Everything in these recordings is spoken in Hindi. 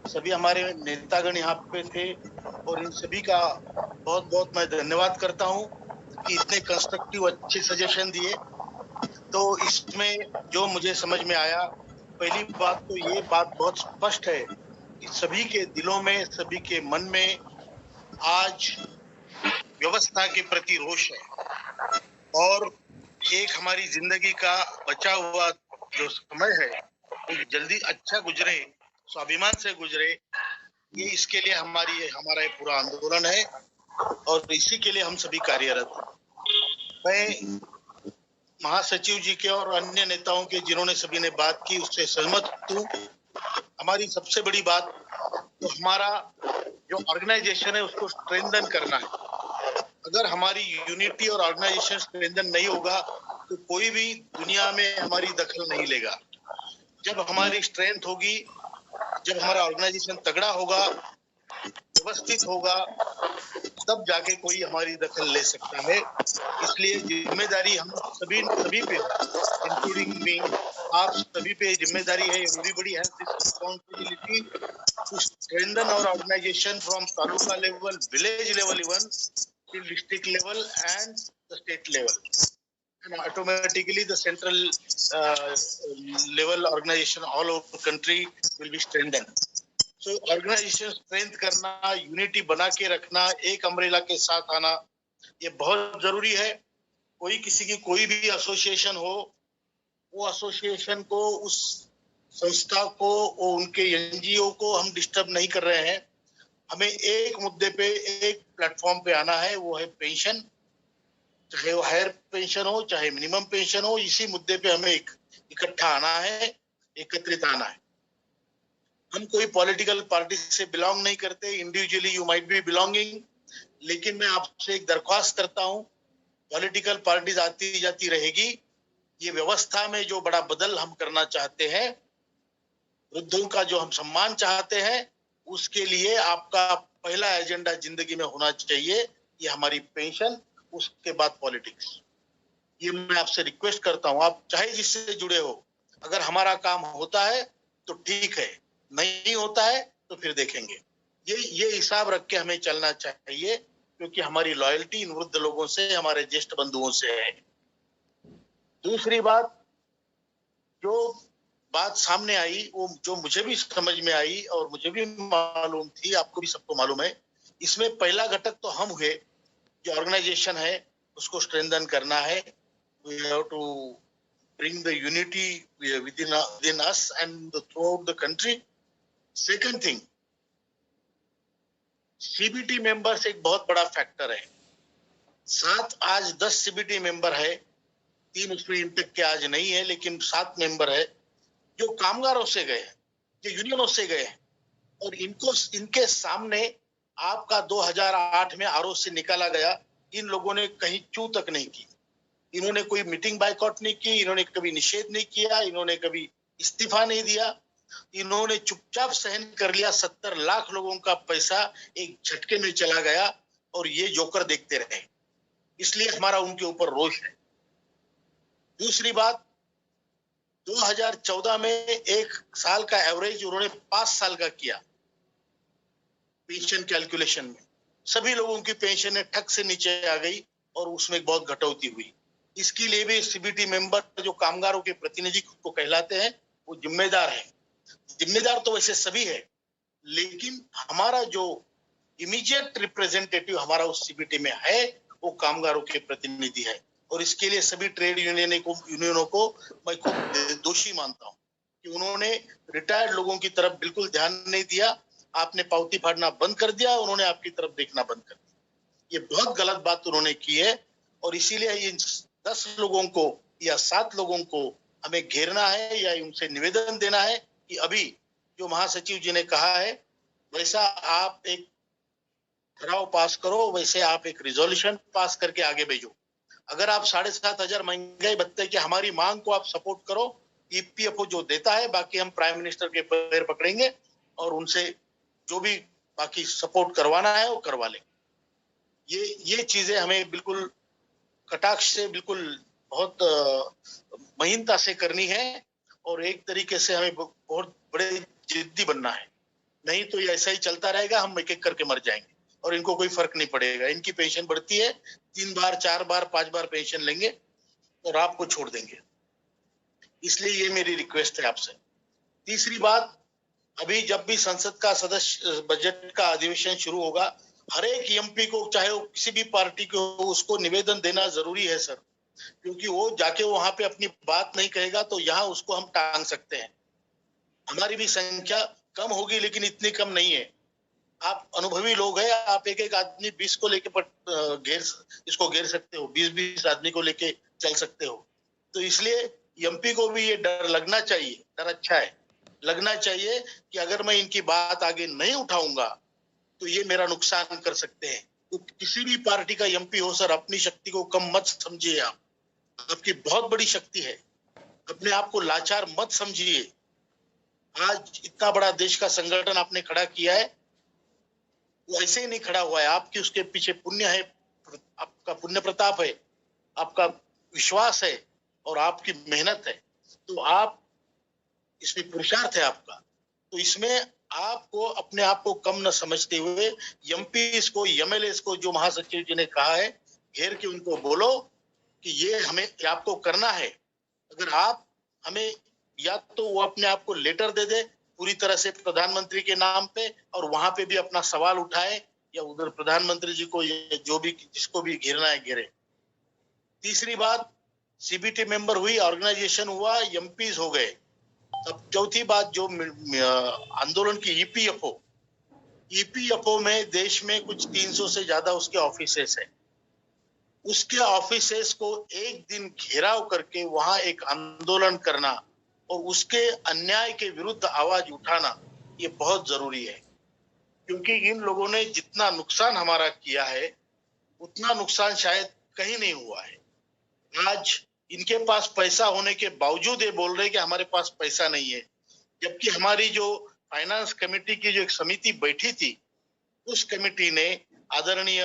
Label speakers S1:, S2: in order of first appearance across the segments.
S1: सभी हमारे नेतागण यहाँ पे थे और इन सभी का बहुत बहुत मैं धन्यवाद करता हूँ कि इतने कंस्ट्रक्टिव अच्छे सजेशन दिए। तो इसमें जो मुझे समझ में आया, पहली बात तो ये बात बहुत स्पष्ट है कि सभी के दिलों में, सभी के मन में आज व्यवस्था के प्रति रोष है और एक हमारी जिंदगी का बचा हुआ जो समय है वो जल्दी अच्छा गुजरे, स्वाभिमान से गुजरे, ये इसके लिए हमारा ये पूरा आंदोलन है और इसी के लिए हम सभी कार्यरत हैं। मैं महासचिव जी के और अन्य नेताओं के जिन्होंने सभी ने बात की उससे सहमत हूँ। हमारी सबसे बड़ी बात तो हमारा जो ऑर्गेनाइजेशन है उसको स्ट्रेंथन करना है। अगर हमारी यूनिटी और ऑर्गेनाइजेशन स्ट्रेंथन नहीं होगा तो कोई भी दुनिया में हमारी दखल नहीं लेगा। जब हमारी स्ट्रेंथ होगी, जब हमारा ऑर्गेनाइजेशन तगड़ा होगा, व्यवस्थित होगा, तब जाके कोई हमारी दखल ले सकता है। इसलिए जिम्मेदारी हम सभी पे, इंक्लूडिंग मी, आप सभी पे जिम्मेदारी है। Everybody has this responsibility to strengthen our organization from taluka level, village level, even till district level and the state level, and automatically the central level organization all over the country will be strengthened. So organization strength करना, unity बना के रखना, एक अम्ब्रेला के साथ आना, ये बहुत जरूरी है। कोई किसी की कोई भी एसोसिएशन हो, वो एसोसिएशन को, उस संस्था को, वो उनके एनजीओ को हम डिस्टर्ब नहीं कर रहे हैं। हमें एक मुद्दे पे, एक प्लेटफॉर्म पे आना है, वो है पेंशन। चाहे वो हायर पेंशन हो, चाहे मिनिमम पेंशन हो, इसी मुद्दे पे हमें इकट्ठा आना है, एकत्रित आना है। हम कोई पॉलिटिकल पार्टी से बिलोंग नहीं करते। Individually you might be belonging, लेकिन मैं आपसे एक दरख्वास्त करता हूँ, पॉलिटिकल पार्टीज आती जाती रहेगी। ये व्यवस्था में जो बड़ा बदल हम करना चाहते हैं, वृद्धों का जो हम सम्मान चाहते हैं, उसके लिए आपका पहला एजेंडा जिंदगी में होना चाहिए ये हमारी पेंशन, उसके बाद पॉलिटिक्स। ये मैं आपसे रिक्वेस्ट करता हूँ, आप चाहे जिससे जुड़े हो, अगर हमारा काम होता है तो ठीक है, नहीं होता है तो फिर देखेंगे। ये हिसाब रख के हमें चलना चाहिए, क्योंकि हमारी लॉयल्टी इन वृद्ध लोगों से, हमारे ज्येष्ठ बंधुओं से है। दूसरी बात, जो बात सामने आई, वो जो मुझे भी समझ में आई और मुझे भी मालूम थी, आपको भी सबको मालूम है, इसमें पहला घटक तो हम हुए, जो ऑर्गेनाइजेशन है उसको स्ट्रेंथन करना है। We have to bring the unity within us and throughout the country. Second thing, CBT members एक बहुत बड़ा फैक्टर है। 7 आज 10 सीबीटी मेंबर है, 3 उसमें इंटक के आज नहीं है, लेकिन 7 मेंबर है जो कामगारों से गए हैं, जो यूनियनों से गए हैं, और इनके सामने आपका 2008 में आरओ से निकाला गया, इन लोगों ने कहीं चू तक नहीं की। इन्होंने कोई मीटिंग बायकॉट नहीं की, इन्होंने कभी निषेध नहीं किया, इन्होंने कभी इस्तीफा नहीं दिया, इन्होंने चुपचाप सहन कर लिया। 70 लाख लोगों का पैसा एक झटके में चला गया और ये जोकर देखते रहे। इसलिए हमारा उनके ऊपर रोष है। दूसरी बात, 2014 में 1 साल का एवरेज उन्होंने 5 साल का किया पेंशन कैलकुलेशन में। सभी लोगों की पेंशन ठक से नीचे आ गई और उसमें बहुत घटौती हुई। इसके लिए भी सीबीटी मेंबर जो कामगारों के प्रतिनिधि को कहलाते हैं, वो जिम्मेदार है। जिम्मेदार तो वैसे सभी है, लेकिन हमारा जो इमीडिएट रिप्रेजेंटेटिव हमारा उस सीबीटी में है, वो कामगारों के प्रतिनिधि है। और इसके लिए सभी ट्रेड यूनियनों को मैं खूब दोषी मानता हूँ कि उन्होंने रिटायर्ड लोगों की तरफ बिल्कुल ध्यान नहीं दिया। आपने पावती फाड़ना बंद कर दिया, उन्होंने आपकी तरफ देखना बंद कर दिया। ये बहुत गलत बात उन्होंने की है और इसीलिए इन 10 लोगों को या 7 लोगों को हमें घेरना है या उनसे निवेदन देना है कि अभी जो महासचिव जी ने कहा है, वैसा आप एक ठराव पास करो, वैसे आप एक रिजोल्यूशन पास करके आगे भेजो। अगर आप 7,500 महंगाई भत्ते की हमारी मांग को आप सपोर्ट करो, ईपीएफओ जो देता है, बाकी हम प्राइम मिनिस्टर के पैर पकड़ेंगे और उनसे जो भी बाकी सपोर्ट करवाना है वो करवा लेंगे। ये चीजें हमें बिल्कुल कटाक्ष से, बिल्कुल बहुत महीनता से करनी है और एक तरीके से हमें बहुत बड़े जिद्दी बनना है। नहीं तो ये ऐसा ही चलता रहेगा, हम एक एक करके मर जाएंगे और इनको कोई फर्क नहीं पड़ेगा। इनकी पेंशन बढ़ती है, 3 बार 4 बार 5 बार पेंशन लेंगे और आपको छोड़ देंगे। इसलिए ये मेरी रिक्वेस्ट है आपसे। तीसरी बात, अभी जब भी संसद का सदस्य बजट का अधिवेशन शुरू होगा, हर एक एमपी को, चाहे वो किसी भी पार्टी के हो, उसको निवेदन देना जरूरी है सर, क्योंकि वो जाके वहां पे अपनी बात नहीं कहेगा तो यहाँ उसको हम टांग सकते हैं। हमारी भी संख्या कम होगी लेकिन इतनी कम नहीं है। आप अनुभवी लोग हैं, आप एक एक आदमी 20 को लेके इसको घेर सकते हो, 20-20 आदमी को लेके चल सकते हो। तो इसलिए एमपी को भी ये डर लगना चाहिए, डर अच्छा है, लगना चाहिए कि अगर मैं इनकी बात आगे नहीं उठाऊंगा तो ये मेरा नुकसान कर सकते हैं। तो किसी भी पार्टी का एमपी हो सर, अपनी शक्ति को कम मत समझिए। आप, आपकी बहुत बड़ी शक्ति है, अपने आप को लाचार मत समझिए। आज इतना बड़ा देश का संगठन आपने खड़ा किया है, वो ऐसे ही नहीं खड़ा हुआ है, आपकी उसके पीछे पुण्य है, आपका पुण्य प्रताप है, आपका विश्वास है और आपकी मेहनत है। तो आप, इसमें पुरुषार्थ है आपका। तो इसमें आपको अपने आप को कम न समझते हुए एमपी को, एमएलए को, जो महासचिव जी ने कहा है, घेर के उनको बोलो कि ये हमें आपको करना है। अगर आप हमें, या तो वो अपने आप को लेटर दे दे पूरी तरह से प्रधानमंत्री के नाम पे और वहां पे भी अपना सवाल उठाए, या उधर प्रधानमंत्री जी को, जो भी जिसको भी घेरना है घेरे। तीसरी बात, सीबीटी मेंबर हुई, ऑर्गेनाइजेशन हुआ, एमपीज हो गए। अब चौथी बात, जो आंदोलन की ईपीएफओ में देश में कुछ 300 से ज्यादा उसके ऑफिसेस है। उसके ऑफिसेस को एक दिन घेराव करके वहां एक आंदोलन करना और उसके अन्याय के विरुद्ध आवाज उठाना, ये बहुत जरूरी है। क्योंकि इन लोगों ने जितना नुकसान हमारा किया है, उतना नुकसान शायद कहीं नहीं हुआ है। आज इनके पास पैसा होने के बावजूद ये बोल रहे कि हमारे पास पैसा नहीं है, जबकि हमारी जो फाइनेंस कमेटी की जो एक समिति बैठी थी, उस कमेटी ने आदरणीय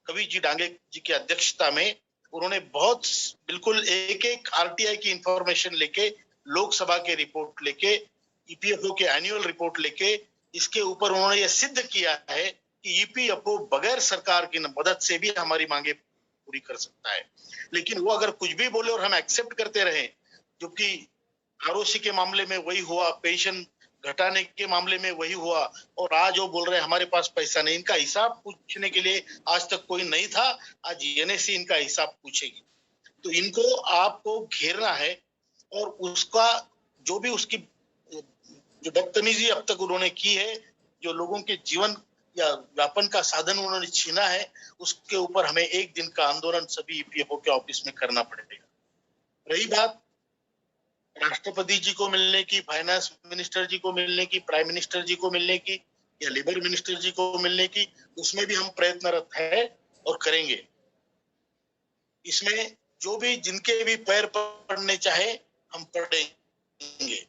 S1: कवि जी डांगे जी की अध्यक्षता में, उन्होंने बहुत बिल्कुल एक एक आरटीआई की इंफॉर्मेशन लेके, लोकसभा के रिपोर्ट लेके, ईपीएफओ के एनुअल रिपोर्ट लेके, इसके ऊपर उन्होंने ये सिद्ध किया है कि ईपीएफओ बगैर सरकार की मदद से भी हमारी मांगे पूरी कर सकता है। लेकिन वो अगर कुछ भी बोले और हम एक्सेप्ट करते रहे, जो कि आरओसी के मामले में वही हुआ, पेंशन घटाने के मामले में वही हुआ, और आज वो बोल रहे हैं हमारे पास पैसा नहीं। इनका हिसाब पूछने के लिए आज तक कोई नहीं था, आज एनएसी इनका हिसाब पूछेगी। तो इनको आपको घेरना है और उसका जो भी उसकी जो बदतमीजी अब तक उन्होंने की है, जो लोगों के जीवन या व्यापन का साधन उन्होंने छीना है, उसके ऊपर हमें एक दिन का आंदोलन सभी ईपीएफओ के ऑफिस में करना पड़ेगा। रही बात राष्ट्रपति जी को मिलने की, फाइनेंस मिनिस्टर जी को मिलने की, प्राइम मिनिस्टर जी को मिलने की, या लेबर मिनिस्टर जी को मिलने की, उसमें भी हम प्रयत्नरत है और करेंगे। इसमें जो भी जिनके भी पैर पड़ने चाहे हम पड़ेंगे।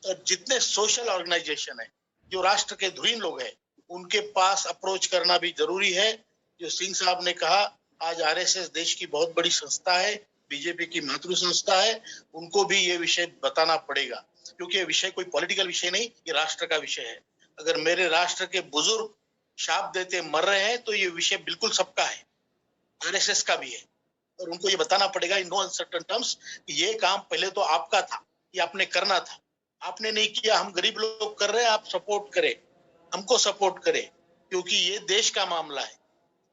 S1: और जितने सोशल ऑर्गेनाइजेशन है, जो राष्ट्र के धुरीण लोग हैं, उनके पास अप्रोच करना भी जरूरी है। जो सिंह साहब ने कहा, आज आरएसएस देश की बहुत बड़ी संस्था है, बीजेपी की मातृ संस्था है, उनको भी ये विषय बताना पड़ेगा, क्योंकि ये विषय कोई पॉलिटिकल विषय नहीं, ये राष्ट्र का विषय है। अगर मेरे राष्ट्र के बुजुर्ग शाप देते मर रहे हैं तो ये विषय बिल्कुल सबका है, आरएसएस का भी है। और उनको ये बताना पड़ेगा इन नो अनसर्टेन टर्म्स, ये काम पहले तो आपका था, ये आपने करना था, आपने नहीं किया, हम गरीब लोग कर रहे हैं, आप सपोर्ट करें, हमको सपोर्ट करें, क्योंकि ये देश का मामला है।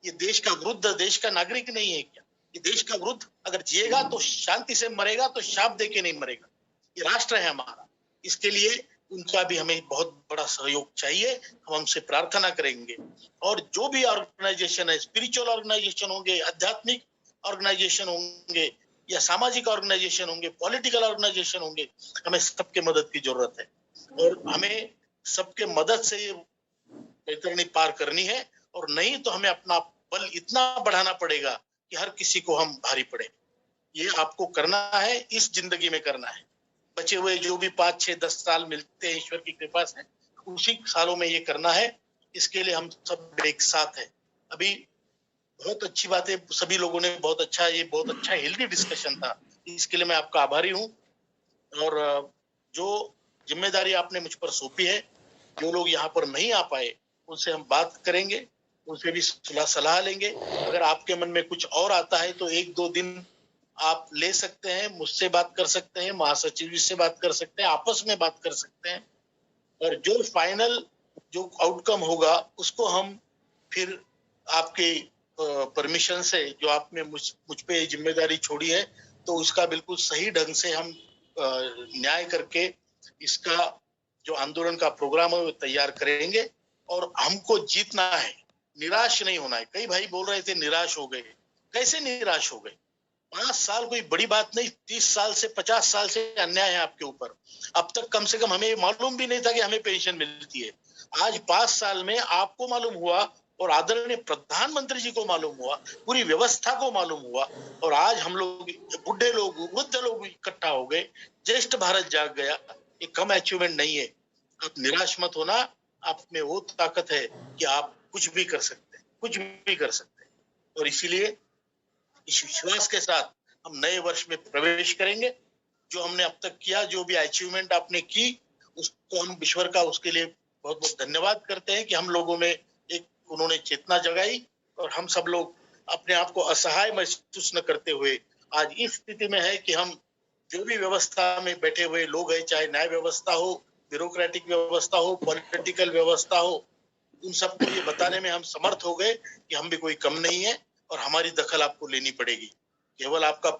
S1: ये देश का वृद्ध देश का नागरिक नहीं है क्या? ये देश का वृद्ध अगर जिएगा तो शांति से मरेगा, तो शाप दे के नहीं मरेगा। ये राष्ट्र है हमारा, इसके लिए उनका भी हमें बहुत बड़ा सहयोग चाहिए। हम उनसे प्रार्थना करेंगे। और जो भी ऑर्गेनाइजेशन है, स्पिरिचुअल ऑर्गेनाइजेशन होंगे, आध्यात्मिक ऑर्गेनाइजेशन होंगे, या सामाजिक ऑर्गेनाइजेशन होंगे, पॉलिटिकल ऑर्गेनाइजेशन होंगे, हमें सबके मदद की जरूरत है। और हमें सबके मदद से ये बैतरणी पार करनी है, और नहीं तो हमें अपना बल इतना बढ़ाना पड़ेगा कि हर किसी को हम भारी पड़े। ये आपको करना है, इस जिंदगी में करना है। बचे हुए जो भी 5, 6, 10 साल मिलते हैं ईश्वर की कृपा से, उसी सालों में ये करना है। इसके लिए हम सब एक साथ हैं। अभी बहुत अच्छी बात है, सभी लोगों ने बहुत अच्छा हेल्दी डिस्कशन था, इसके लिए मैं आपका आभारी हूँ। और जो जिम्मेदारी आपने मुझ पर सौंपी है, जो लोग यहाँ पर नहीं आ पाए उनसे हम बात करेंगे, उनसे भी सलाह लेंगे। अगर आपके मन में कुछ और आता है तो 1-2 दिन आप ले सकते हैं, मुझसे बात कर सकते हैं, महासचिव जी से बात कर सकते हैं, आपस में बात कर सकते हैं, और जो फाइनल जो आउटकम होगा उसको हम फिर आपके परमिशन से, जो आपने मुझ पे जिम्मेदारी छोड़ी है, तो उसका बिल्कुल सही ढंग से हम न्याय करके इसका जो आंदोलन का प्रोग्राम है वो तैयार करेंगे। और हमको जीतना है, निराश नहीं होना है। कई भाई बोल रहे थे निराश हो गए, कैसे निराश हो गए? 5 साल कोई बड़ी बात नहीं, 30 साल से 50 साल से अन्याय है आपके ऊपर। अब तक कम से कम हमें मालूम भी नहीं था कि हमें पेंशन मिलती है। आज 5 साल में आपको मालूम हुआ, और आदरणीय प्रधानमंत्री जी को मालूम हुआ, पूरी व्यवस्था को मालूम हुआ, और आज हम लोग बुढ़े लोग, वृद्ध लोग इकट्ठा हो गए, ज्येष्ठ भारत जाग गया। ये कम अचीवमेंट नहीं है। आप निराश मत होना, आप में वो ताकत है कि आप कुछ भी कर सकते हैं, कुछ भी कर सकते हैं। और इसीलिए इस विश्वास के साथ हम नए वर्ष में प्रवेश करेंगे। जो हमने अब तक किया, जो भी अचीवमेंट आपने की, उसको हम ईश्वर का उसके लिए बहुत बहुत धन्यवाद करते हैं कि हम लोगों में एक उन्होंने चेतना जगाई, और हम सब लोग अपने आप को असहाय महसूस न करते हुए आज इस स्थिति में है कि हम जो भी व्यवस्था में बैठे हुए लोग हैं, चाहे न्याय व्यवस्था हो, ब्यूरोक्रेटिक व्यवस्था हो, पॉलिटिकल व्यवस्था हो, उन सबको ये बताने में हम समर्थ हो गए कि हम भी कोई कम नहीं है, और हमारी दखल आपको लेनी पड़ेगी। केवल आपका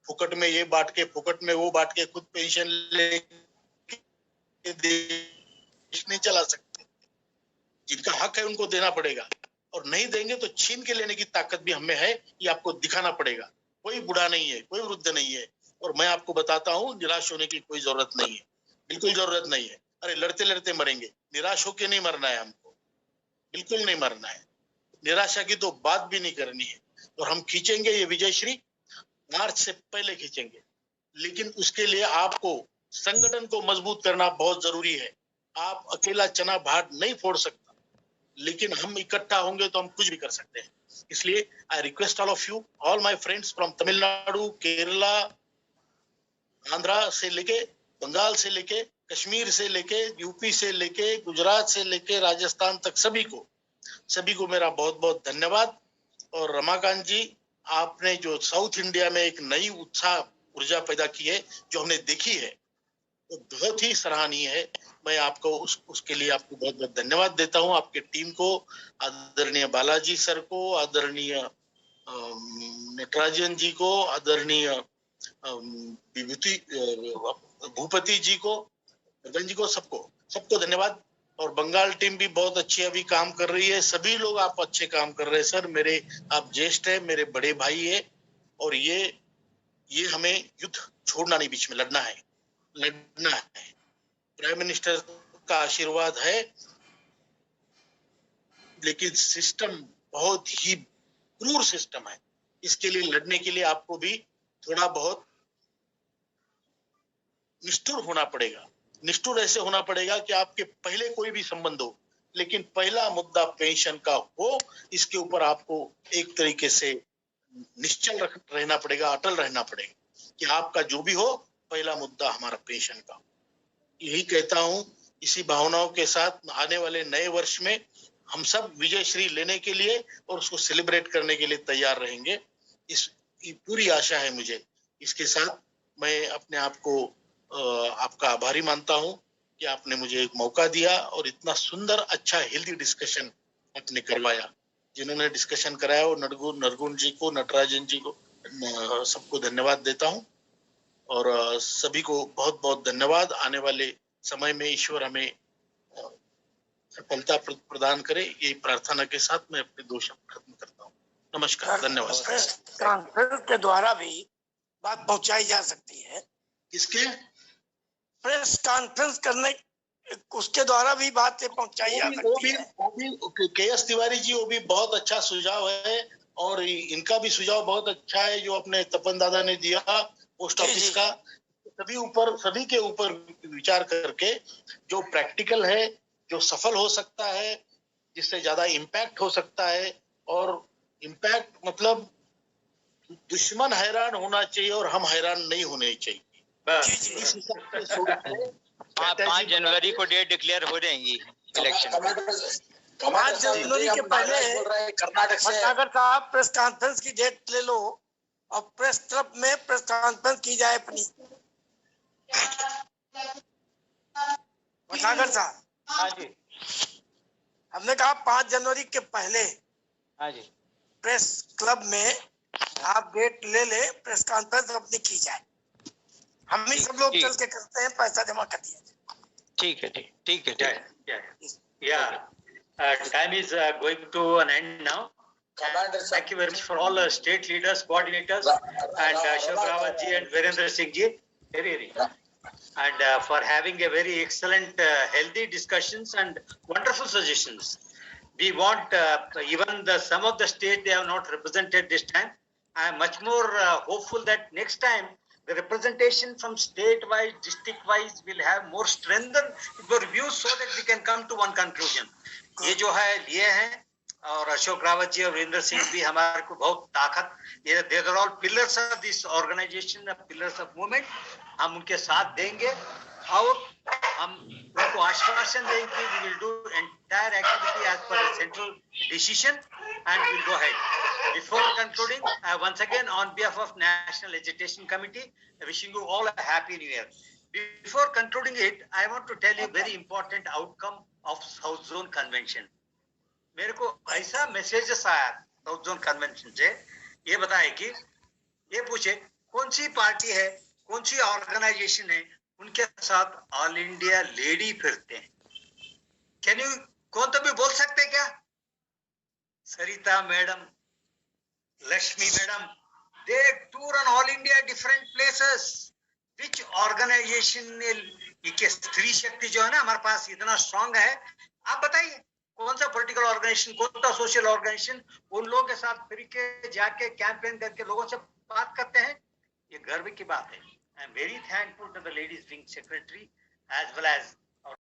S1: फुकट में ये बांट के, फुकट में वो बांट के, खुद पेंशन ले देश नहीं चला सकते। जिनका हक है उनको देना पड़ेगा, और नहीं देंगे तो छीन के लेने की ताकत भी हमें है, ये आपको दिखाना पड़ेगा। कोई बूढ़ा नहीं है, कोई वृद्ध नहीं है, और मैं आपको बताता हूँ निराश होने की कोई जरूरत नहीं है, बिल्कुल जरूरत नहीं है। अरे लड़ते लड़ते मरेंगे, निराश होके नहीं मरना है हमको, बिल्कुल नहीं मरना है। निराशा की तो बात भी नहीं करनी है। और हम खींचेंगे ये विजयश्री, मार्च से पहले खींचेंगे, लेकिन उसके लिए आपको संगठन को मजबूत करना बहुत जरूरी है। आप अकेला चना भात नहीं फोड़ सकता, लेकिन हम इकट्ठा होंगे तो हम कुछ भी कर सकते हैं। इसलिए I request all of you, all my friends from Tamil Nadu, Kerala, Andhra से लेके, बंगाल से लेके, कश्मीर से लेके, यूपी से लेके, गुजरात से लेके राजस्थान तक, सभी को मेरा बहुत बहुत धन्यवाद। और रमाकांत जी, आपने जो साउथ इंडिया में एक नई उत्साह ऊर्जा पैदा की है, जो हमने देखी है, वो बहुत ही सराहनीय है। मैं आपको उसके लिए आपको बहुत बहुत धन्यवाद देता हूँ। आपके टीम को, आदरणीय बालाजी सर को, आदरणीय नटराजन जी को, आदरणीय विभूति भूपति जी को, मदन जी को, सबको धन्यवाद। और बंगाल टीम भी बहुत अच्छी अभी काम कर रही है। सभी लोग आप अच्छे काम कर रहे हैं सर। मेरे आप ज्येष्ठ है, मेरे बड़े भाई है, और ये हमें युद्ध छोड़ना नहीं, बीच में लड़ना है। प्राइम मिनिस्टर का आशीर्वाद है, लेकिन सिस्टम बहुत ही क्रूर सिस्टम है। इसके लिए लड़ने के लिए आपको भी थोड़ा बहुत निष्ठुर होना पड़ेगा। निष्ठुर ऐसे होना पड़ेगा कि आपके पहले कोई भी संबंध हो, लेकिन पहला मुद्दा पेंशन का हो, इसके ऊपर आपको एक तरीके से निश्चल रहना पड़ेगा, अटल रहना पड़ेगा कि आपका जो भी हो, पहला मुद्दा हमारा पेंशन का। यही कहता हूं, इसी भावनाओं के साथ आने वाले नए वर्ष में हम सब विजयश्री लेने के लिए और उसको सेलिब्रेट करने के लिए तैयार रहेंगे, इस पूरी आशा है मुझे। इसके साथ मैं अपने आप को आपका आभारी मानता हूं कि आपने मुझे एक मौका दिया और इतना सुंदर अच्छा हेल्दी डिस्कशन आपने करवाया। जिन्होंने डिस्कशन कराया वो नरगुण जी को, नटराजन जी को, सबको धन्यवाद देता हूं। और सभी को बहुत बहुत धन्यवाद। आने वाले समय में ईश्वर हमें सफलता प्रदान करे, यही प्रार्थना के साथ मैं अपने 2 शब्द खत्म करता हूँ। नमस्कार, धन्यवाद।
S2: कॉन्फ्रेंस के द्वारा भी बात पहुंचाई जा सकती है।
S1: किसके?
S2: प्रेस कॉन्फ्रेंस करने, उसके द्वारा भी बात पहुंचाई जा सकती है।
S1: वो भी के.एस. तिवारी जी, वो भी बहुत अच्छा सुझाव है, और इनका भी सुझाव बहुत अच्छा है जो अपने तपन दादा ने दिया पोस्ट ऑफिस का। सभी के ऊपर विचार करके जो प्रैक्टिकल है, जो सफल हो सकता है, जिससे ज्यादा इम्पैक्ट हो सकता है, और इम्पैक्ट मतलब दुश्मन हैरान होना चाहिए और हम हैरान नहीं होने चाहिए। इस हिसाब से 5
S3: जनवरी को डेट डिक्लेयर हो जाएंगी। इलेक्शन।
S2: 5 जनवरी के पहले
S4: कर्नाटक से
S2: भटनागर साहब प्रेस कॉन्फ्रेंस की डेट ले लो और प्रेस क्लब में प्रेस कॉन्फ्रेंस की जाए अपनी। भटनागर साहब,
S3: हाँ जी,
S2: हमने कहा 5 जनवरी के पहले
S3: हाँ जी,
S2: प्रेस क्लब में आप डेट ले ले, प्रेस कॉन्फ्रेंस अपनी की जाए। हम ही सब लोग चल के करते हैं, पैसा जमा कर दिया।
S3: ठीक है, ठीक है,
S5: time is going to an end now. Thank you very much for all the state leaders, coordinators, and Ashok Rawat ji and Virendra Singh ji, and for having a very excellent, healthy discussions and wonderful suggestions. We want even some of the state they have not represented this time. I am much more hopeful that next time the representation from state-wise, district-wise will have more strengthened views so that we can come to one conclusion. ये जो है लिए हैं और अशोक रावत जी और वीरेंद्र सिंह भी हमारे को बहुत ताकत, ये they are all pillars of this organization, pillars of movement. हम उनके साथ देंगे और हम उनको आश्वासन देंगे कि we will do entire activity as per the central decision and we'll go ahead. Before concluding, once again on behalf of National Agitation Committee, wishing you all a happy new year. Before concluding it, I want to tell you very important outcome of South Zone Convention. मेरे को ऐसा मैसेजेस आया साउथ जोन कन्वेंशन से, ये बताए कि ये पूछे कौन सी पार्टी है, कौन सी ऑर्गेनाइजेशन है, उनके साथ ऑल इंडिया लेडी फिरते हैं। कैन यू कौन तो भी बोल सकते क्या? Sarita madam, Lakshmi madam, they tour on all India different places. Which organization ने ये स्त्री शक्ति जो है ना हमारे पास इतना स्ट्रांग है, आप बताइए कौन सा पॉलिटिकल ऑर्गेनाइजेशन, कौन सा सोशल ऑर्गेनाइजेशन उन लोगों के साथ फिर के जाके कैंपेन करके लोगों से बात करते हैं? ये गर्व की बात है। I am very thankful to the ladies wing secretary as well as